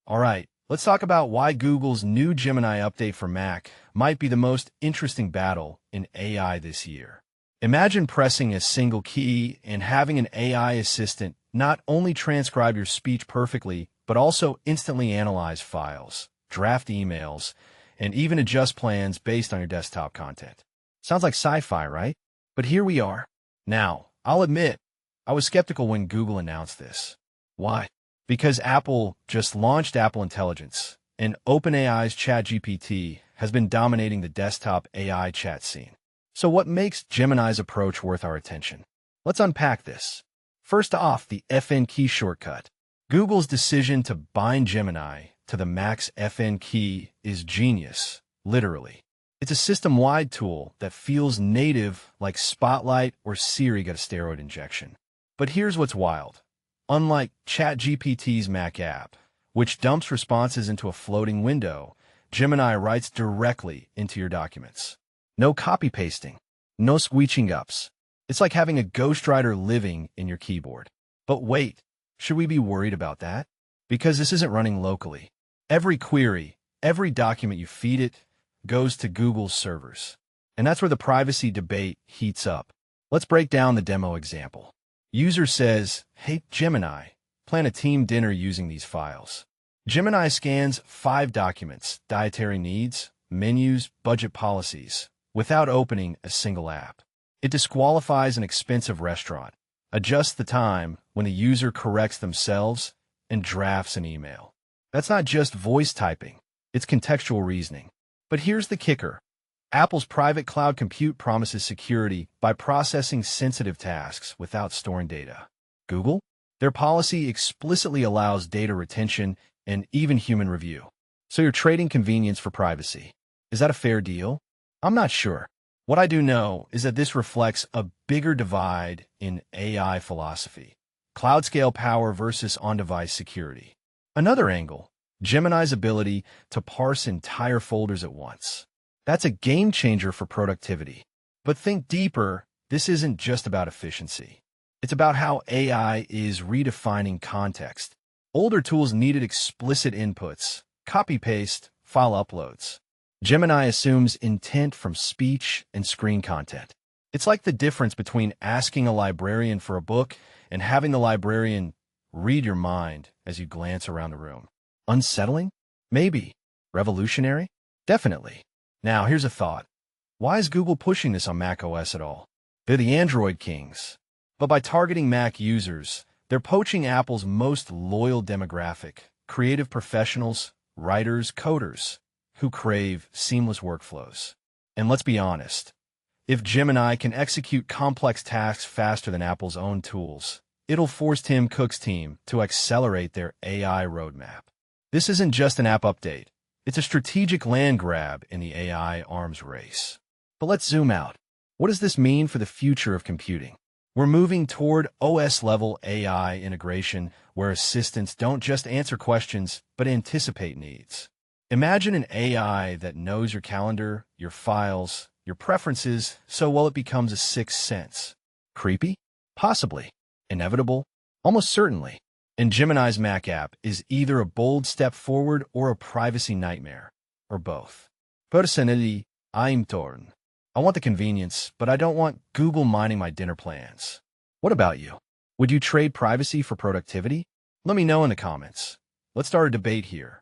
All right, let's talk about why Google's new Gemini update for Mac might be the most interesting battle in AI this year. Imagine pressing a single key and having an AI assistant not only transcribe your speech perfectly, but also instantly analyze files, draft emails, and even adjust plans based on your desktop content. Sounds like sci-fi, right? But here we are. Now, I'll admit, I was skeptical when Google announced this. Why? Because Apple just launched Apple Intelligence, and OpenAI's ChatGPT has been dominating the desktop AI chat scene. So what makes Gemini's approach worth our attention? Let's unpack this. First off, the FN key shortcut. Google's decision to bind Gemini to the Mac's FN key is genius, literally. It's a system-wide tool that feels native like Spotlight or Siri got a steroid injection. But here's what's wild. Unlike ChatGPT's Mac app, which dumps responses into a floating window, Gemini writes directly into your documents. No copy-pasting, no squeeching ups. It's like having a ghostwriter living in your keyboard. But wait, should we be worried about that? Because this isn't running locally. Every query, every document you feed it, goes to Google's servers. And that's where the privacy debate heats up. Let's break down the demo example. User says, "Hey Gemini, plan a team dinner using these files." Gemini scans 5 documents, dietary needs, menus, budget policies, without opening a single app. It disqualifies an expensive restaurant, adjusts the time when the user corrects themselves, and drafts an email. That's not just voice typing, it's contextual reasoning. But here's the kicker. Apple's private cloud compute promises security by processing sensitive tasks without storing data. Google? Their policy explicitly allows data retention and even human review. So you're trading convenience for privacy. Is that a fair deal? I'm not sure. What I do know is that this reflects a bigger divide in AI philosophy. Cloud scale power versus on-device security. Another angle, Gemini's ability to parse entire folders at once. That's a game changer for productivity. But think deeper, this isn't just about efficiency. It's about how AI is redefining context. Older tools needed explicit inputs, copy-paste, file uploads. Gemini assumes intent from speech and screen content. It's like the difference between asking a librarian for a book and having the librarian read your mind as you glance around the room. Unsettling? Maybe. Revolutionary? Definitely. Now, here's a thought. Why is Google pushing this on macOS at all? They're the Android kings. But by targeting Mac users, they're poaching Apple's most loyal demographic, creative professionals, writers, coders, who crave seamless workflows. And let's be honest, if Gemini can execute complex tasks faster than Apple's own tools, it'll force Tim Cook's team to accelerate their AI roadmap. This isn't just an app update. It's a strategic land grab in the AI arms race. But let's zoom out. What does this mean for the future of computing? We're moving toward OS-level AI integration where assistants don't just answer questions, but anticipate needs. Imagine an AI that knows your calendar, your files, your preferences, so well it becomes a sixth sense. Creepy? Possibly. Inevitable? Almost certainly. And Gemini's Mac app is either a bold step forward or a privacy nightmare, or both. Personally, I'm torn. I want the convenience, but I don't want Google minding my dinner plans. What about you? Would you trade privacy for productivity? Let me know in the comments. Let's start a debate here.